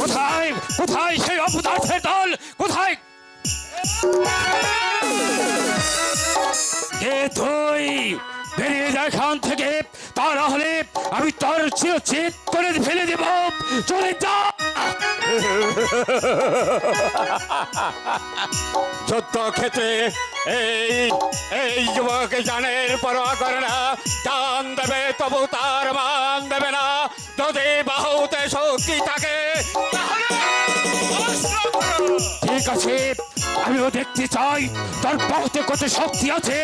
কোথায় কোথায় সেই অপদার্থের দল? কোথায় কে তুই? বেরিয়ে যা এখান থেকে, তা না হলে আমি তোর চিরচ্ছেদ করে ফেলে দেব। চলে যা। যুদ্ধক্ষেত্রে এই এই যুবক জানের পরোয়া করে না, জান দেবে তবু তার মান দেবে না। যদি বাহুতে শক্তি থাকে ঠিক আছে, আমিও দেখতে চাই তোর বাহুতে কত শক্তি আছে।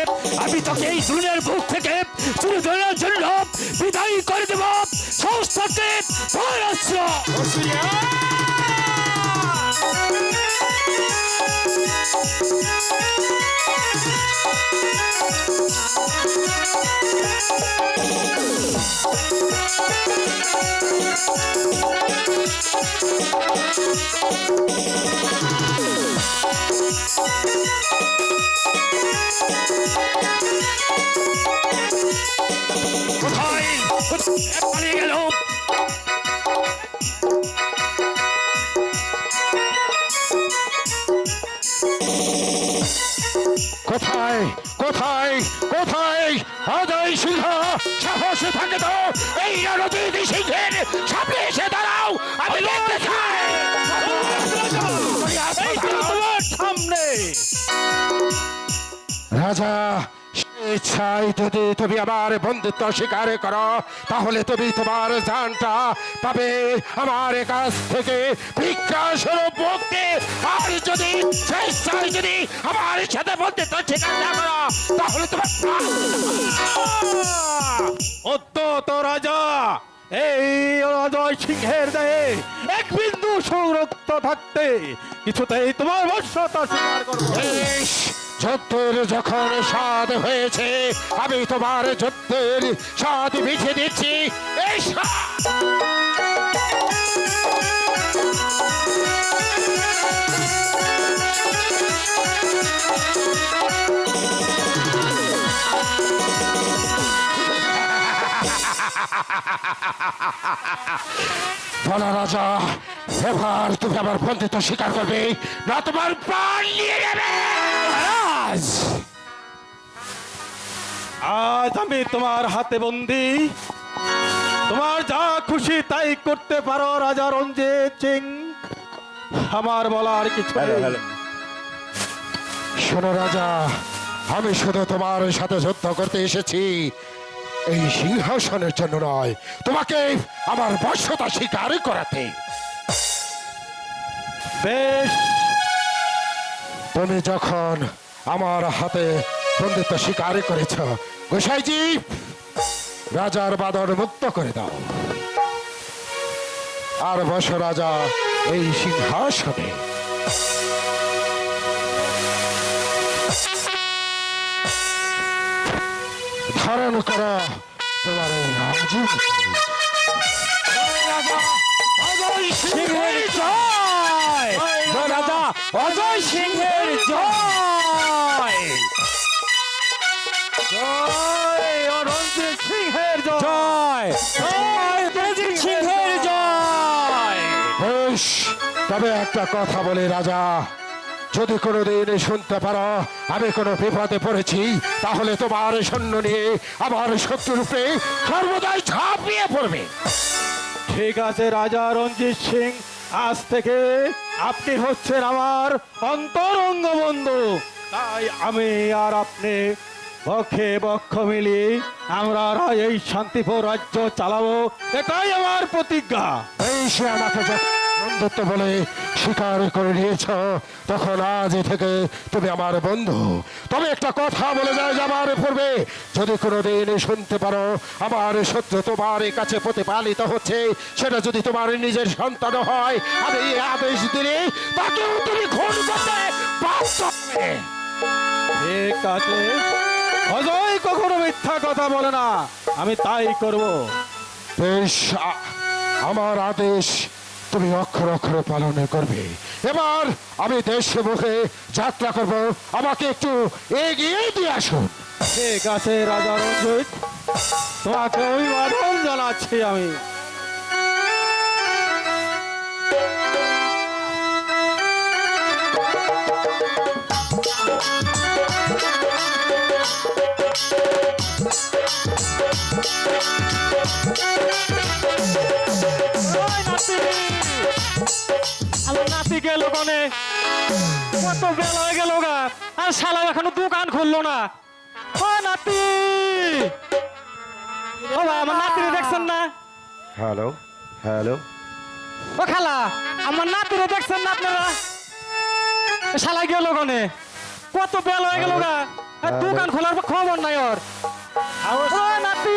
আমি তোকে এই দুনিয়ার বুক থেকে চিরদিনের জন্য বিদায় করে দেব। সংস্থাতে কোথায় পালিয়ে গেল? কোথায় কোথায় কোথায় অজয় সিংহ? সাহস থাকে তো এই রণজিৎ সিংহের সামনে এসে দাঁড়াও, আমি দেখতে চাই। তোমার সামনে রাজা, ইচ্ছায় যদি তুমি আমার বন্ধুত্ব স্বীকার করো, তাহলে তুমি তোমার জানটা পাবে আমার কাছ থেকে ভিক্ষা স্বরূপ মুক্তি। আর যদি স্বেচ্ছায় যদি আমার সাথে বন্ধুত্ব স্বীকার না করো, তাহলে তোমার অত্যন্ত রাজা, এই অজয় সিংহের দেহে এক বিন্দু সংরক্ত থাকতে কিছুতেই তোমার বশ্যতা স্বীকার করবো। যুদ্ধের যখন স্বাদ হয়েছে, আমি তোমার যুদ্ধের স্বাদ মিশে দিচ্ছি। এই বলো রাজা, এবার তুমি আমার বন্ধুত্ব স্বীকার করবে না তোমার প্রাণ নিয়ে নেবে? আজ আমি তোমার হাতে বন্দি, তোমার যা খুশি তাই করতে পারো রাজা রঞ্জিত সিং। আমার বলার কিছু নেই। শোনো রাজা, আমি শুধু তোমার সাথে যুদ্ধ করতে এসেছি, এই সিংহাসনের জন্য নয়, তোমাকে আমার বশ্যতা স্বীকার করাতে। বেশ, তুমি যখন আমার হাতে বন্ধুত্ব স্বীকার করেছ, গোসাইজি রাজার বাঁধন মুক্ত করে দাও, আর বস রাজা এই সিংহাসনে। ধারণ করো তোমার অজয় সিংহের জয়! রাজা অজয় সিংহের জয়! জয় রঞ্জিত সিংহের জয়, জয় রঞ্জিত সিংহের জয়! বেশ, তবে একটা কথা বলি রাজা, যদি কোনোদিন শুনতে পারো আমি কোনো বিপদে পড়েছি, তাহলে তোমার সৈন্য নিয়ে আমার শত্রুর উপরে সর্বদাই ঝাঁপিয়ে পড়বে। ঠিক আছে রাজা রঞ্জিত সিং, আজ থেকে আপনি হচ্ছেন আমার অন্তরঙ্গ বন্ধু। তাই আমি আর আপনি পক্ষে পক্ষ মিলিয়ে আমরা এই শান্তিপুর রাজ্য চালাবো, এটাই আমার প্রতিজ্ঞা। এই সে আমাকে বন্ধুত্ব বলে স্বীকার করে নিয়েছ, তখন আজ থেকে তুমি আমার বন্ধু। তবে একটা কথা বলে যায় যাবার পূর্বে, যদি কোনোদিন শুনতে পারো আমার শত্রু তোমার কাছে প্রতিপালিত হচ্ছে, সেটা যদি তোমার নিজের সন্তান হয়, আমি এই আদেশ দিলে তাকেও তুমি খুন করতে বাধ্য হবে। ঠিক আছে, অজয় কখনো মিথ্যা কথা বলে না, আমি তাই করব। বেশ, আমার আদেশ তুমি অক্ষর অক্ষরে পালন করবে। এবার আমি দেশে মুখে যাত্রা করব, আমাকে একটু এগিয়ে দিয়ে আসুন। ঠিক আছে রাজা রঞ্জিত, তোমাকে অভিবাদন জানাচ্ছি আমি। ওই নাতি! আমার নাতি গেল কোনে? কত বেলা হয়ে গেল গা, আর শালা এখনো দোকান খুললো না। ও নাতি! ও ভাই, আমার নাতিরে দেখছেন না? হ্যালো হ্যালো ও খালা, আমার নাতিরে দেখছেন না আপনারা? এ শালা গেল কোনে? কত বেলা হয়ে গেল গা, আর দোকান খোলার খবর নাই ওর। ও নাতি!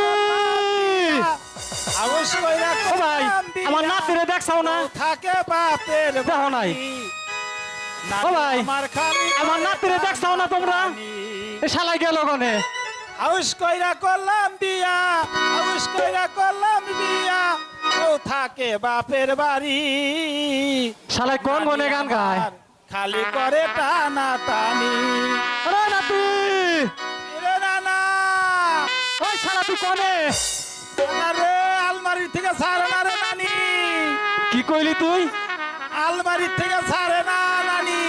অবশ্যই ও ভাই, আমার নাতিরে দেখছাও না? থাকে বাপের দেখো নাই? ও ভাই, আমার খালি আমার নাতিরে দেখছাও না তোমরা? এ শালা গেল কোনে? আউস কইরা করলাম বিয়া, আউস কইরা করলাম বিয়া, ও থাকে বাপের বাড়ি। শালা কোন গনে গান গায়? খালি করে টানা টানি। ও নাতি! রে নানা, ওই শালা তুই কোনে? নানা রে, আলমারির থেকে ছাড়ে না রে নানি, কি কইলি তুই? আলমারির থেকে ছাড়ে না নানি।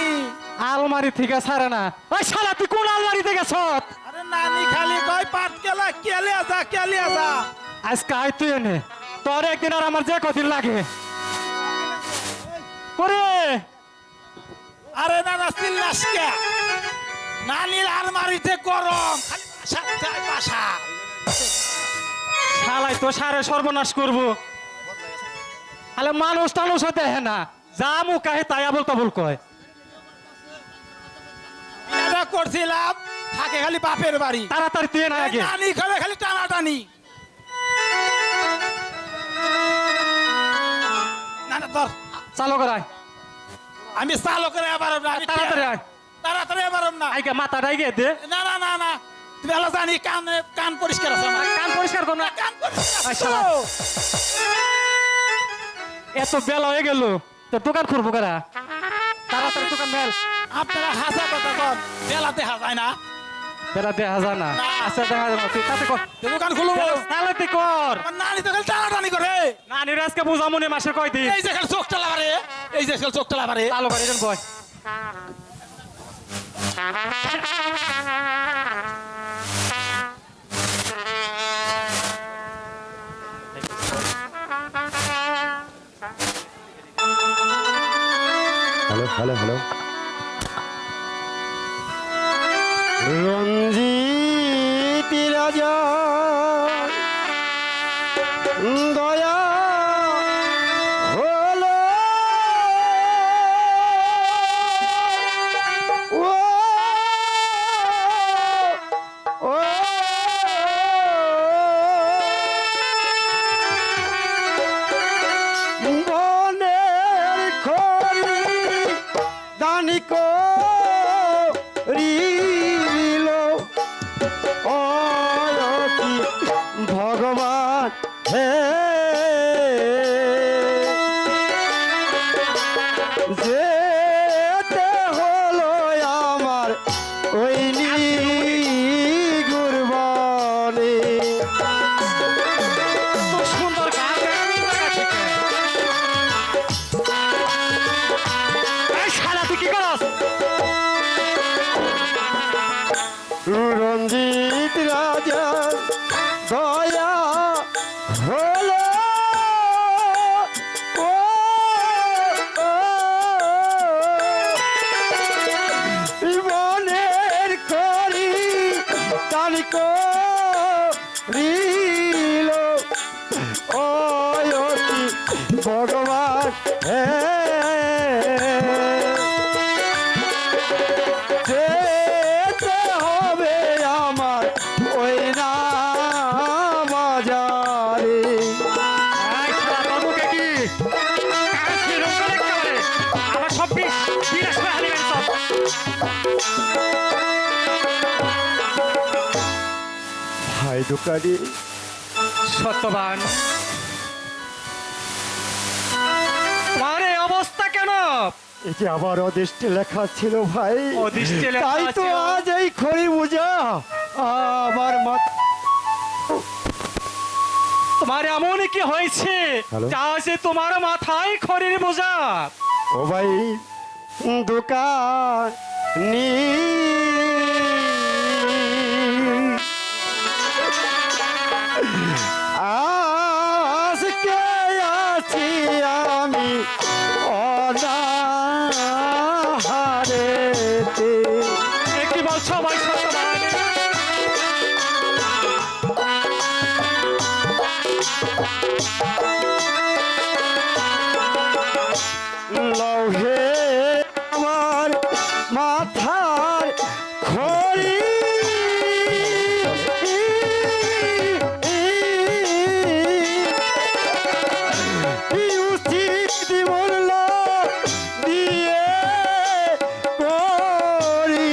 আলমারি থেকে ছাড়ে না। ওই শালা তুই কোন আলমারিতে গেছ? আরে নানি খালি কয় পাট কেলা কেলে আসা কেলে আসা। আজকে আয় তুই এনে, তোর একদিন আর আমার যে কদিন লাগে। ওরে আরে নানা চিল্লাস কে? নানির আলমারিতে গরম, খালি বাসা যায় বাসা। শালাই তো সারে সর্বনাশ করবো। আলে মানুষ টানুষ দেখে না, যা মুখ আহে তাই আবল তাবল কয়। এটা করছিলাম, থাকে খালি বাপের বাড়ি। তাড়াতাড়ি তুই না আগে। নানি খালি খালি টানাটানি। না না ধর, চালো করাই, আমি চালকের এবার না, আমি তাড়াতাড়ি আয়। তাড়াতাড়ি এবার না। আইগে মাথা ডাইগে দে। না না না না, তুমি ভালো জানি কান কান পরিষ্কার আছে আমার। কান পরিষ্কার কর না। কান পরিষ্কার আছে শালা। তো। এত বেলা হয়ে গেল, তো দোকান খুলবো কারা? তাড়াতাড়ি দোকান মেল। আপনারা হাসা কথা কন, বেলা দেখা যায় না। বেলা দেখা যায় না। না। আচ্ছা দেখা যায় না, তুই তাতে কর। দোকান খুলবো। তাহলে তুই কর। আমার নানি তো খালি টানাটানি করে। নানির আজকে বুঝামুনি মাসের কয়দিন। এই যে খালি চোখটা লাভারে, এই যে খালি চোখটা লাভারে। চালো করে এজন বয়। হ্যালো হ্যালো হ্যালো রঞ্জিত রাজা দয়া হলো ও ও বনের খড়ি দানিক রিল অয়তি ভগবান হে যেতে হলো আমার ওই গুরবানে তো সুন্দর গান গায়, এই শালা তুই কি করস? রঞ্জিত রাজা দয়া হলো ও মনের করি তালিক রিল অয়তি ভগবান হে যেতে হবে আমার ওই না বাজারে এই শালা বাবুকে কি? কার ছিঁড়ো করে একেবারে। আমার সব বিনাশ করে হারিয়ে গেছে সব। ভাই দোকানি সত্যবান, তোমার এই অবস্থা কেন? এটি আবার অদৃষ্টে লেখা ছিল ভাই অদৃষ্টে লেখা তাই তো ছিল। আজ এই খড়ি বুঝা আমার মাথা তোমার এমনই কি হয়েছে হ্যালো? যা সে তোমার মাথায় খড়ির বোঝা? ও ভাই দোকান নি আজকে আছি আমি অনাহারেতে। কি বলছো ভাই সত্যবান? লৌহে আমার মাথার খড়ি উচিত মূল্য দিয়ে করি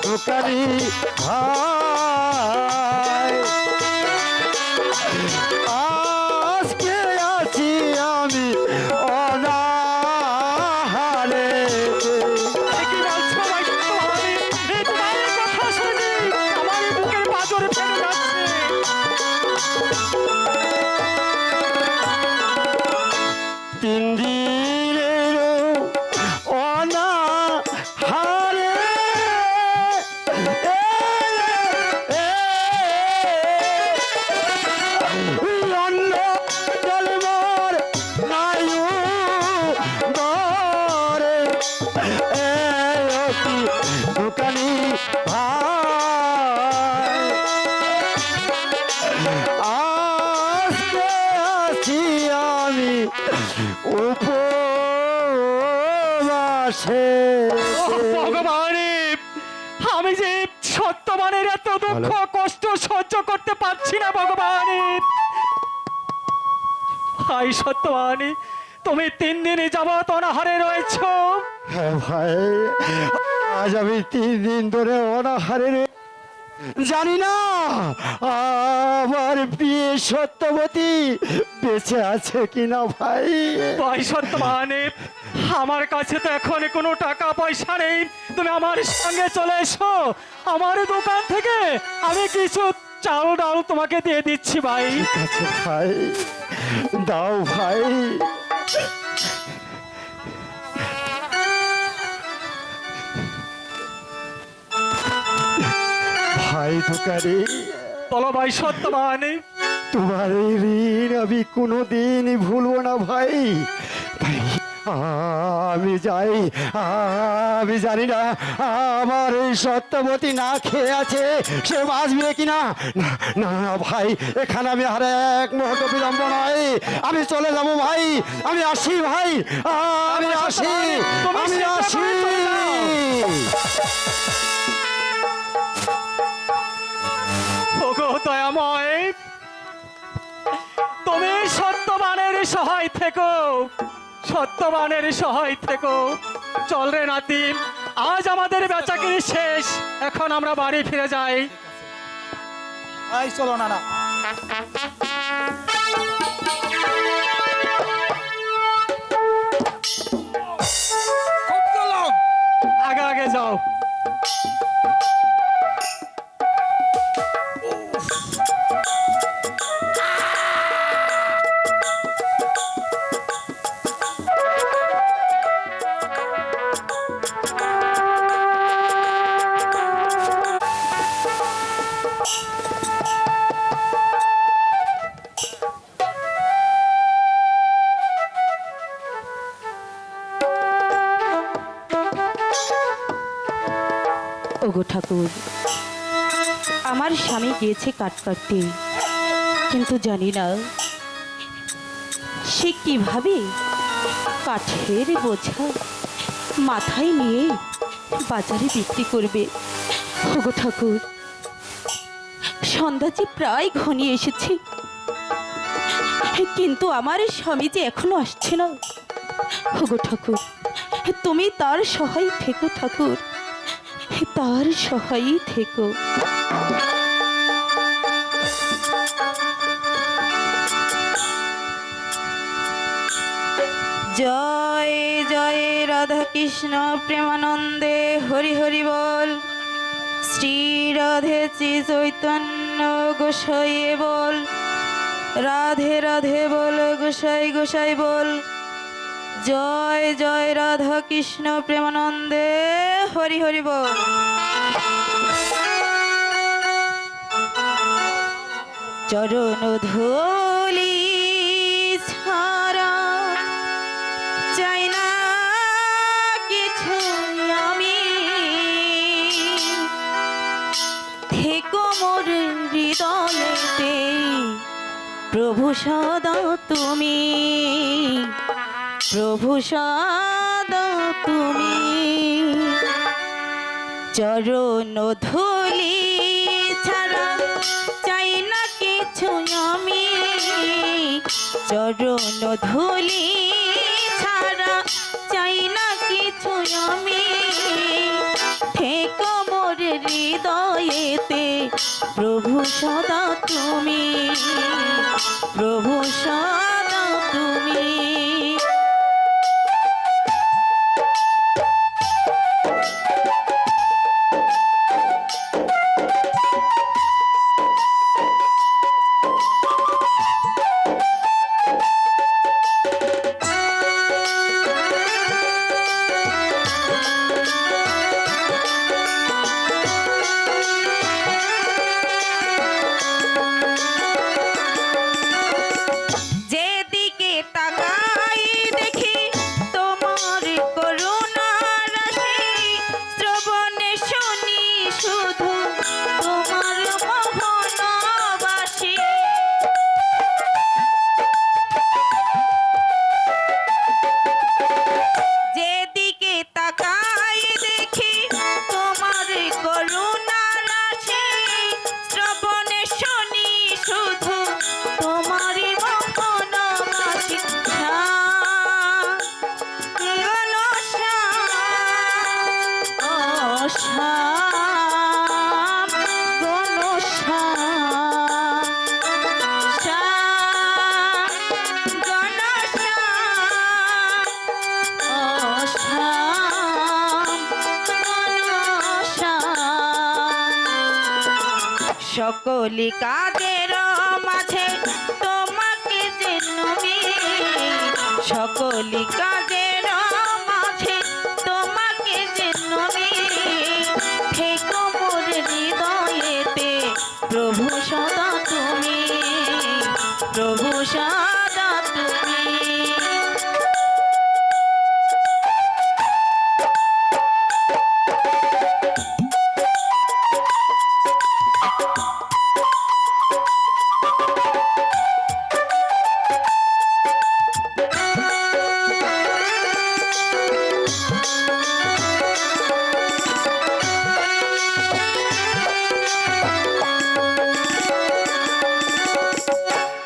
দোকানি ভাই আজকে আছি আমি অনাহারে। কি বলছো ভাই সত্যবান? এই তোমার এই কথা শুনে আমার এই বুকের পাঁজর ফেটে যাচ্ছে। তিন দিনের অনাহারে অন্ন জলমর নায়ু দরে দোকানি ভাই আজকে আছি আমি উপবাসে। ভগবান, আমি যে সত্যবানের এত দুঃখ কষ্ট সহ্য করতে পারছি না ভগবান। ভাই সত্যবান, তুমি 3 দিন যাবত অনাহারে রয়েছো। হ্যাঁ ভাই, আজ আমি 3 দিন ধরে অনাহারে জানি না আমার প্রিয় সত্যবতী বেঁচে আছে কিনা ভাই। ভাই সত্যবান, আমার কাছে তো এখন কোনো টাকা পয়সা নেই। তুমি আমার সঙ্গে চলে এসো আমার দোকান থেকে, আমি কিছু চাল ডাল তোমাকে দিয়ে দিচ্ছি ভাই। ঠিক আছে ভাই, দাও ভাই। ভাই দোকানি, বলো ভাই সত্যবান। তোমার এই ঋণ আমি কোনোদিন ভুলবো না ভাই। ভাই আমি যাই, আমি জানি না আমার এই সত্যবতী না খেয়ে আছে, সে বাঁচবে কিনা। না না না ভাই, এখানে আমি আর এক মুহূর্ত বিলম্ব নয়, আমি চলে যাব ভাই। আমি আসি ভাই, আমি আসি, আমি আসি। ওগো দয়াময়, তুমি সত্যবানের সহায় থেকো, সত্যবানের সহায় থেকো। চল রে নাতি, আজ আমাদের বেচাকিরি শেষ, এখন আমরা বাড়ি ফিরে যাই। এই চলো না না খুব চললাম। আগে আগে যাও। ওগো ঠাকুর, আমার স্বামী গিয়েছে কাঠ কাটতে, কিন্তু জানি না সে কিভাবে কাঠের বোঝা মাথায় নিয়ে বাজারে বিক্রি করবে। ওগো ঠাকুর, সন্ধ্যা যে প্রায় ঘনিয়ে এসেছে, কিন্তু আমার স্বামী যে এখনো আসছে না। ওগো ঠাকুর, তুমি তার সহায় থেকো ঠাকুর, তার সহায় থেকো। জয় জয় রাধা কৃষ্ণ প্রেমানন্দে হরি হরি বল। শ্রী রাধে শ্রী চৈতন্য গোসাই বল। রাধে রাধে বল, গোসাই গোসাই বল। জয় জয় রাধা কৃষ্ণ প্রেমানন্দে হরি হরি বল। চরণ ধুলি ছাড়া চাই না কিছু আমি, থেকো মোর হৃদয়েতে প্রভু সদা তুমি, প্রভু সদা তুমি। চরণ ধুলি ছাড়া চাই না কিছু আমি, চরণ ধুলি ছাড়া চাই না কিছু আমি, থেকো মোর হৃদয়েতে প্রভু সদা তুমি, প্রভু সদা তুমি। যেদিকে তাকাই দেখি তোমার করুণা রাশি, শ্রবণে শুনি শুধু তোমার মোহনবাসী। যেদিকে তাকাই দেখি তোমার করুণা রাশি, শ্রবণে শুনি শুধু তোমারই মোহনবাসী। সকলি কাদের মাঝে তোমাকে যে নবী, সকলি কাদের মাঝে তোমাকে যে নবী, থেকো মোর হৃদয়েতে প্রভু সদা তুমি, প্রভু সদা তুমি।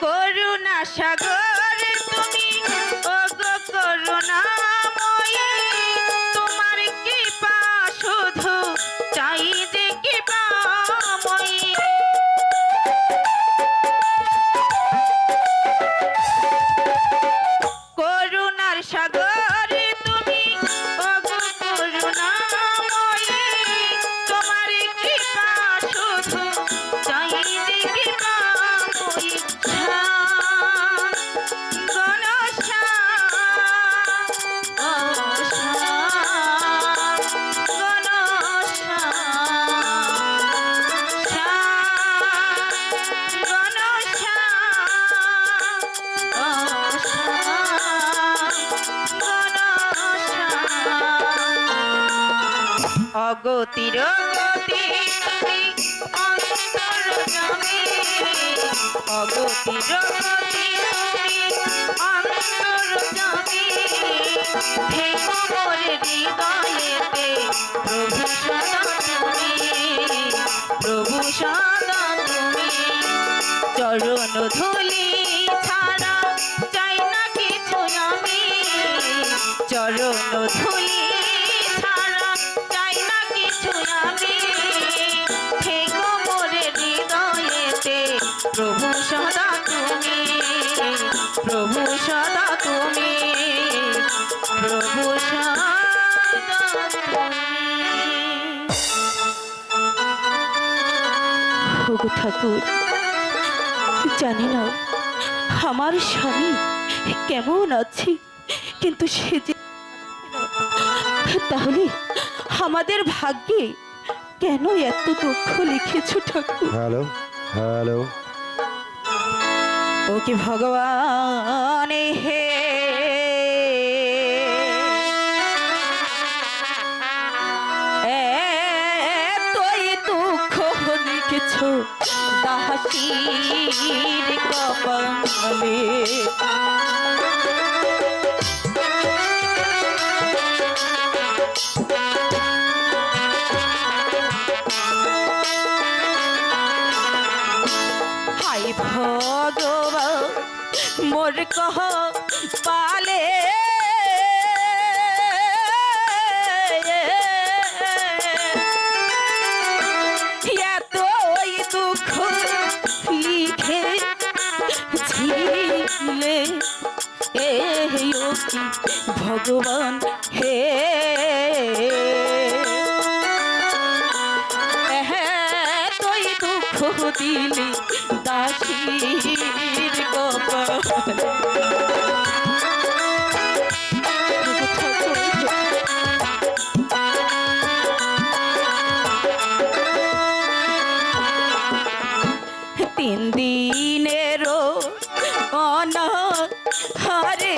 করুণা সাগর তুমি, ওগো করুণাময়ী, তোমার কৃপা শুধু চাই যে কৃপাময়ী। করুণার সাগর তুমি, ওগো করুণাময়ী, তোমার কৃপা শুধু চাই যে কৃপাময়ী। অগতির গতি তুমি অন্তরজামী, অগতির গতি তুমি অন্তরজামী, থেকো মোর হৃদয়েতে প্রভু সদা তুমি, প্রভু সদা তুমি। চরণ ধুলি ছাড়া চাই না কিছু আমি, চরণ ধুলি ছাড়া চাই না কিছু আমি, থেকো মোর হৃদয়েতে প্রভু সদা তুমি, প্রভু সদা তুমি, প্রভু সদা তুমি। ওগো ঠাকুর, জানি না আমার স্বামী কেমন আছে, কিন্তু সে যে তাহলে আমাদের ভাগ্যে কেন এত দুঃখ লিখেছো ঠাকুর? হ্যালো হ্যালো ও কি ভগবান হে তুই দুঃখ লিখেছ দাসীর কপালে হাই ভগবান মোর কহ পালে এতই দুঃখ লিখে ঝিলে এ ভগবান হে তুই দুঃখ দিলি দাসীর কপালে তিন দিনেরও অনাহারে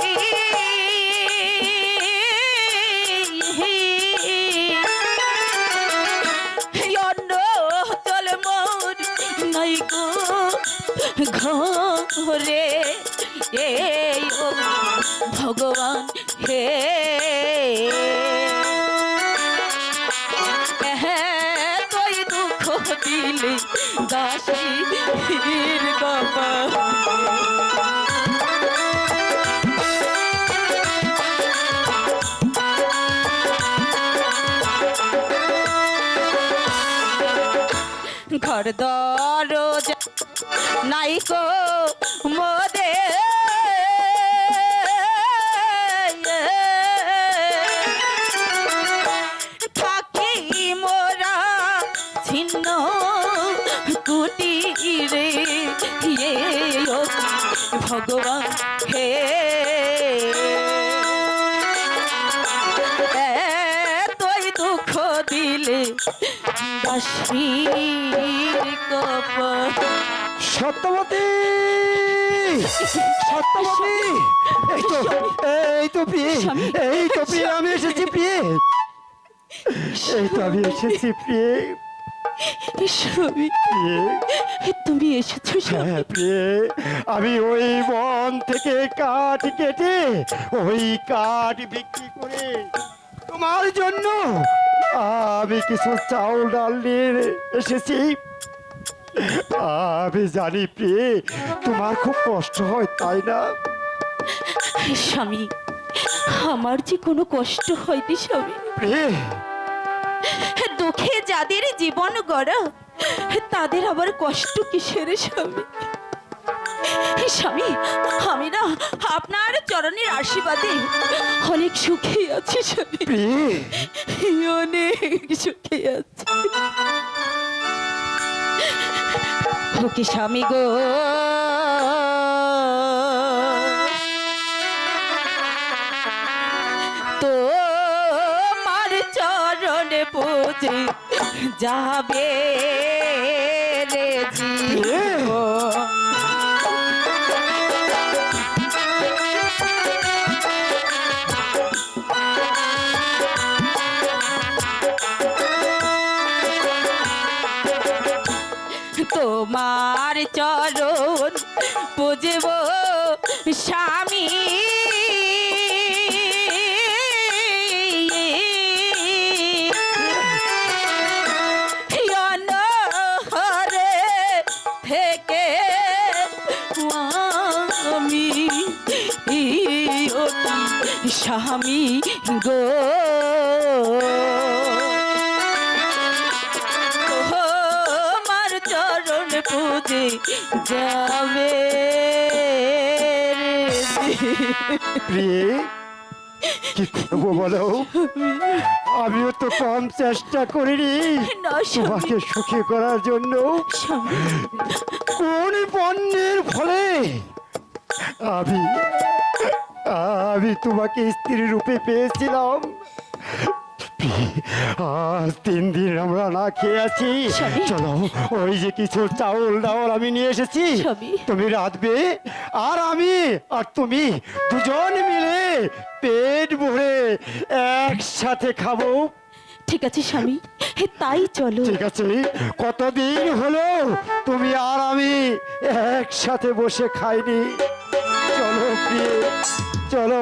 অন্ন জল মোর নাই গো ঘরে এ ভগবান হে তুই দুঃখ দিলি দাসীর কপালে ঘর দরজা নাই কো মোদে থাকি মোরা ছিন্ন কুটিরে ভগবান হে তুই দুঃখ দিলে দাসীর কপালে সত্যবতী সত্যবতী এই তো প্রিয়ে এই তো প্রিয়ে আমি এসেছি প্রিয়ে এই তো আমি এসেছি প্রিয়ে স্বামী প্রিয়ে তুমি এসেছো স্বামী হ্যাঁ প্রিয়ে আমি ওই বন থেকে কাঠ কেটে ওই কাঠ বিক্রি করে তোমার জন্য আমি কিছু চাউল ডাল নিয়ে এসেছি। আমি জানি প্রিয়ে তোমার খুব কষ্ট হয় তাই না? স্বামী আমার যে কোনো কষ্ট হয়নি স্বামী, প্রিয়ে দুঃখে যাদের জীবন গড়া তাদের আবার কষ্ট কিসের স্বামী? স্বামী আমি না আপনার চরণের আশীর্বাদে অনেক সুখী আছি স্বামী, প্রিয়ে অনেক সুখী আছি। ওকে স্বামী গো তোমার চরণে পূজে যাবে রে জীবন। তোমার চরণ পুজব স্বামী, অনহরে থেকে আমি স্বামী গো পুজে যাবে প্রিয়ে কি করবো বলো, আমিও তো কম চেষ্টা করিনি না তোমাকে সুখী করার জন্য। কোন পণ্যের ফলে আমি তোমাকে স্ত্রী রূপে পেয়েছিলাম সত্যি আজ 3 দিন আমরা না খেয়ে আছি। স্বামী। চলো ওই যে কিছু চাউল ডাউল আমি নিয়ে এসেছি, স্বামী। তুমি রাঁধবে আর আমি আর তুমি দুজন মিলে পেট ভরে একসাথে খাবো। ঠিক আছে স্বামী, তাই চলো। ঠিক আছে, কতদিন হলো তুমি আর আমি একসাথে বসে খাইনি। চলো প্রিয়ে, চলো।